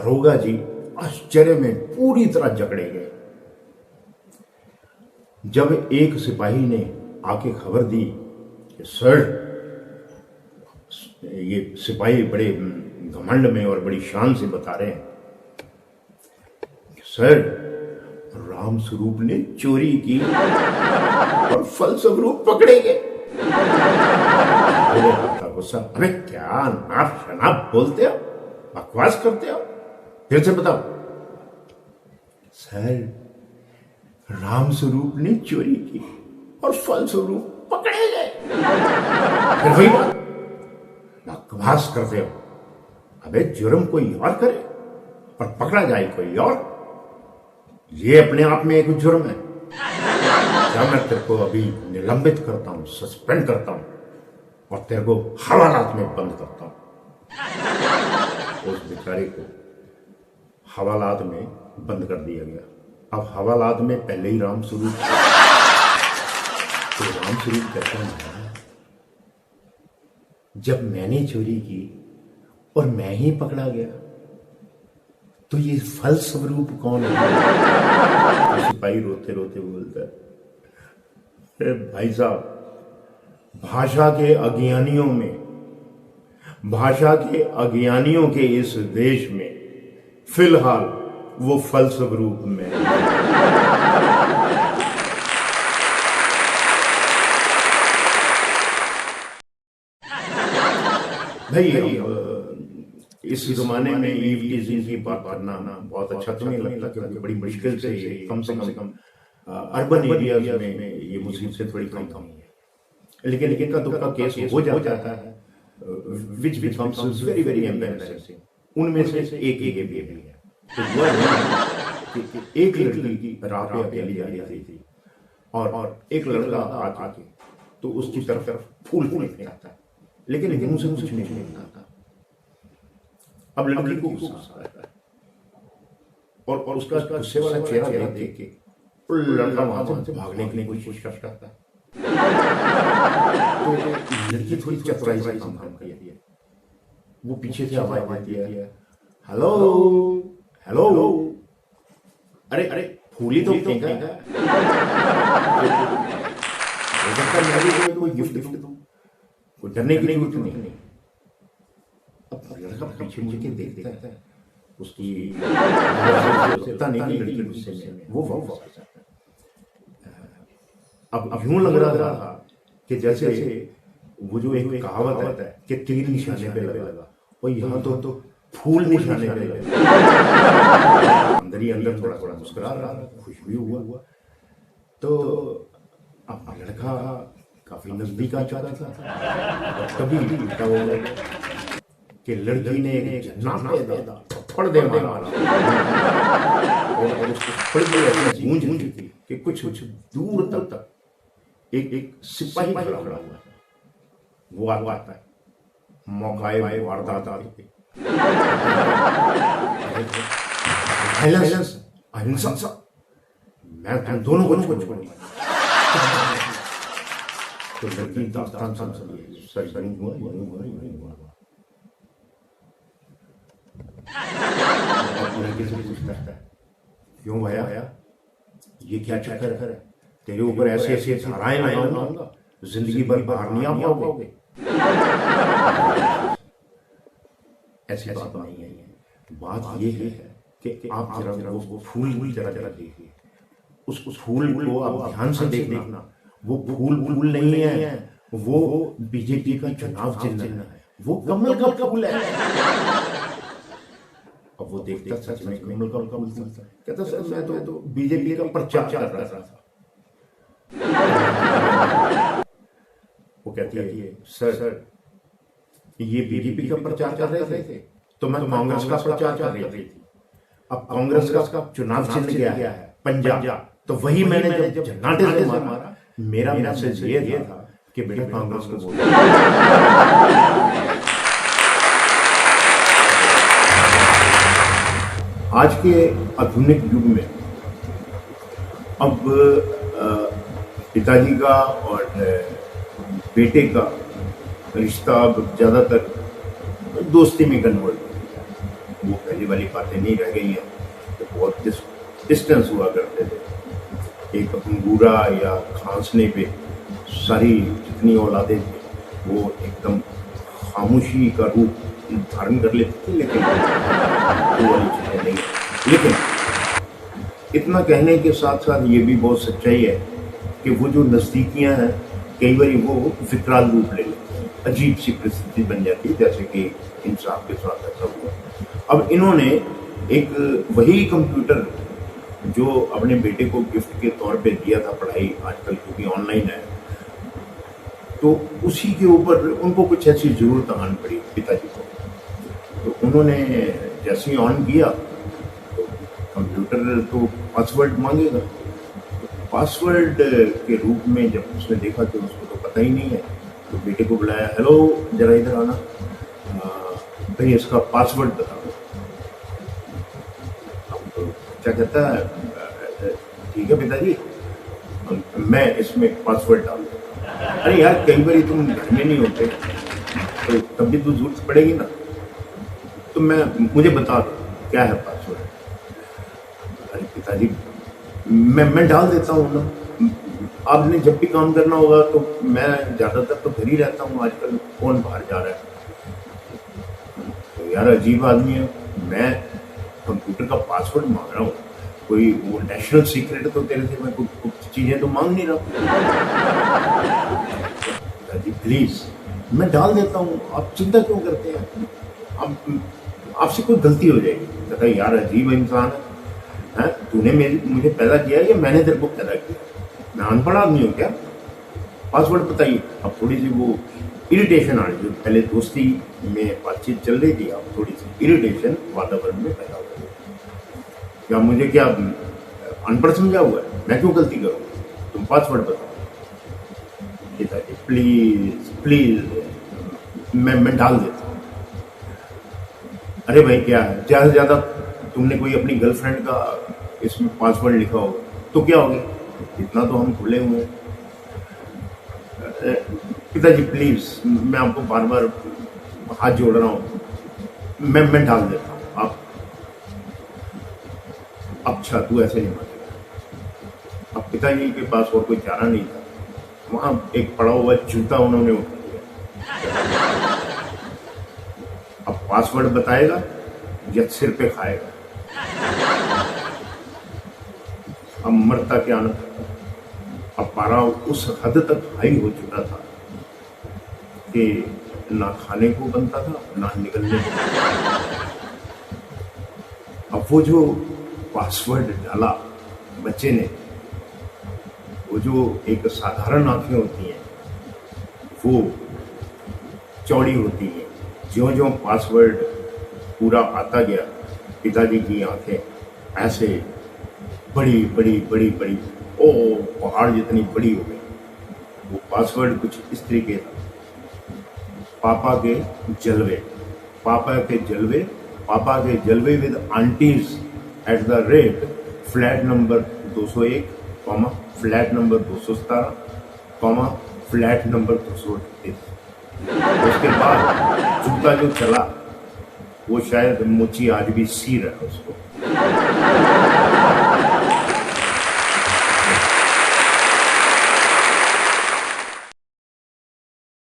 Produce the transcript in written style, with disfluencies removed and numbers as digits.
दरोगा जी आश्चर्य में पूरी तरह जकड़े गए जब एक सिपाही ने आके खबर दी कि सर, ये सिपाही बड़े घमंड में और बड़ी शान से बता रहे हैं कि सर, राम स्वरूप ने चोरी की और फलस्वरूप पकड़े गए। गुस्सा, अबे क्या नाप शनाप बोलते हो, बकवास करते हो, फिर से बताओ। सर, राम स्वरूप ने चोरी की और फलस्वरूप पकड़े गए। फिर वही बात, बकवास करते हो। अबे जुर्म कोई और करे और पकड़ा जाए कोई और, ये अपने आप में एक जुर्म है। क्या मैं तेरे को अभी निलंबित करता हूं, सस्पेंड करता हूं और तेरे को हवालात में बंद करता हूं। उस बेचारे को हवालात में बंद कर दिया गया। अब हवालात में पहले ही राम स्वरूप, तो राम स्वरूप कहता है, जब मैंने चोरी की और मैं ही पकड़ा गया तो ये फल स्वरूप कौन है? तो सिपाही रोते रोते बोलता है, भाई साहब, भाषा के अज्ञानियों के इस देश में फिलहाल वो फल स्वरूप में भाई। इस जमाने में ईवटीजिंग की बात करना बहुत अच्छा तो नहीं लगता, क्योंकि बड़ी मुश्किल से कम से कम अर्बन एरियाज में ये मुसीबत थोड़ी कम है। लेकिन इनका दुखा केस हो जाता है, which becomes very very embarrassing. उनमें से एक ये भी है, तो कि एक लड़की राह पे अकेली जा रही थी और एक लड़का आके तो उसकी तरफ फूल फेंकता है, लेकिन मुंह से कुछ नहीं निकलता। अब लड़की को गुस्सा आता है और उसका गुस्से वाला चेहरा देख के लड़का वहां से भागने की कोशिश करता है। तो लड़की थोड़ी चतुराई से काम करती है, वो पीछे से आवाज देती है, हेलो हेलो, अरे अरे फूली तो फेंका है, कोई गिफ्ट दूं, कोई डरने की जरूरत नहीं। अब लड़का पीछे मुड़ के देखता है, उसकी पता नहीं लड़की गुस्से में वो अब यूं लग रहा था कि जैसे वो जो एक कहावत है कि तीर निशाने पे लगा, और यहाँ तो फूल निशाने पे लगा। अंदर ही अंदर थोड़ा थोड़ा मुस्कुरा रहा, खुश भी हुआ। तो अब लड़का काफी नजदीक आ चुका था, तभी कि लड़की ने थप्पड़ दे मारा और उसको थोड़ी देर ऐसी गूंज थी कि कुछ दूर तक एक सिपाही खड़ा हुआ है। वो आता है, मौकाए वारदात आती, अहिंसा, मैं तुम दोनों को छोड़ूंगा। तो लड़की दास्तान सुनिए, सर बनी हुआ लड़के से पूछता है, क्यों भैया, ये क्या चक्कर है, तेरे ऊपर ऐसे ऐसे धाराएं लगाऊंगा, जिंदगी भर बाहर नहीं आ पाओगे। ऐसी बात नहीं है, बात ये है कि आप जरा वो फूल जरा देखिए, उस फूल को आप ध्यान से देखना, वो फूल नहीं है, वो बीजेपी का चुनाव चिन्ह है, वो कमल का फूल है। अब वो देखता सच में कमल का फूल था, कहता सर मैं तो बीजेपी का प्रचार कर रहा था। वो कहती है, सर ये बीजेपी का प्रचार कर रहे थे तो मैं कांग्रेस का प्रचार कर रही थी। अब कांग्रेस का चुनाव चिन्ह क्या है, पंजाब, तो वही मैंने जब झन्नाटे से मारा, मेरा मैसेज ये था कि बेटा कांग्रेस को वोट। आज के आधुनिक युग में अब पिताजी का और बेटे का रिश्ता अब ज्यादातर दोस्ती में कन्वर्ट हो गया। वो पहले वाली बातें नहीं रह गई हैं। तो बहुत डिस्टेंस हुआ करते थे। एक अंगूरा या खांसने पे सारी जितनी औलादें थी वो एकदम खामोशी का रूप धारण कर लेती थी, लेकिन वो वाली चीज़ें नहीं। लेकिन इतना कहने के साथ साथ ये भी बहुत सच्चाई है कि वो जो नज़दीकियाँ हैं कई बार वो विकराल रूप ले लेती हैं, अजीब सी परिस्थिति बन जाती है, जैसे कि इन साहब के साथ ऐसा हुआ। अब इन्होंने एक वही कंप्यूटर जो अपने बेटे को गिफ्ट के तौर पे दिया था, पढ़ाई आजकल क्योंकि ऑनलाइन है, तो उसी के ऊपर उनको कुछ ऐसी ज़रूरत आन पड़ी पिताजी को। तो उन्होंने जैसे ही ऑन किया तो कंप्यूटर तो पासवर्ड मांगेगा। तो पासवर्ड के रूप में जब उसने देखा कि उसको तो पता ही नहीं है, तो बेटे को बुलाया, हेलो जरा इधर आना, भाई इसका पासवर्ड बता दो। अब तो क्या कहता है, ठीक है पिताजी मैं इसमें पासवर्ड डाल दूँ। अरे यार कई बार तुम घर में नहीं होते तो तब भी तो जरूरत पड़ेगी ना, तो मुझे बता दो क्या है पासवर्ड। अरे पिताजी मैं डाल देता हूँ ना, आपने जब भी काम करना होगा तो मैं ज़्यादातर तो घर ही रहता हूँ, आजकल कौन बाहर जा रहा है। तो यार अजीब आदमी है, मैं कंप्यूटर का पासवर्ड मांग रहा हूँ, कोई वो नेशनल सीक्रेट तो तेरे से मैं कुछ चीज़ें तो मांग नहीं रहा। पिताजी प्लीज़ मैं डाल देता हूँ, आप चिंता क्यों करते हैं, आपसे कोई गलती हो जाएगी। कहता यार अजीब इंसान है, तूने मुझे पैदा किया या मैंने तेरे को पैदा किया, मैं अनपढ़ आदमी हूँ क्या, पासवर्ड बताइए। अब थोड़ी सी वो इरिटेशन आ रही, जो पहले दोस्ती में बातचीत चल रही थी, अब थोड़ी सी इरिटेशन वातावरण में पैदा हो गई। क्या मुझे क्या अनपढ़ समझा हुआ है, मैं क्यों गलती करूँ, तुम पासवर्ड बताओ। पिताजी प्लीज प्लीज मैं डाल देता हूँ। अरे भाई क्या है, ज़्यादा से ज़्यादा तुमने कोई अपनी गर्लफ्रेंड का इसमें पासवर्ड लिखा हो तो क्या हो गया, इतना तो हम खुले हुए हैं। पिताजी प्लीज मैं आपको बार बार हाथ जोड़ रहा हूँ, मैं डाल देता हूँ, आप अच्छा तू ऐसे नहीं मानेगा। अब पिताजी के पास और कोई चारा नहीं था, वहां एक पड़ा हुआ जूता उन्होंने उठा लिया। अब पासवर्ड बताएगा या सिर पे खाएगा, अब मरता क्या न। अब पारा उस हद तक हाई हो चुका था कि ना खाने को बनता था ना निकलने को। अब वो जो पासवर्ड डाला बच्चे ने, वो जो एक साधारण आंखें होती हैं वो चौड़ी होती हैं, ज्यों ज्यों पासवर्ड पूरा आता गया पिताजी की आंखें ऐसे बड़ी बड़ी बड़ी बड़ी ओ पहाड़ जितनी बड़ी हो गई। वो पासवर्ड कुछ इस तरीके था, पापा के जलवे, पापा के जलवे, पापा के जलवे with aunties at the rate flat number 201, flat number 217, flat number 238। उसके बाद जूता जो चला वो शायद मुची आज भी सी रहा है उसको।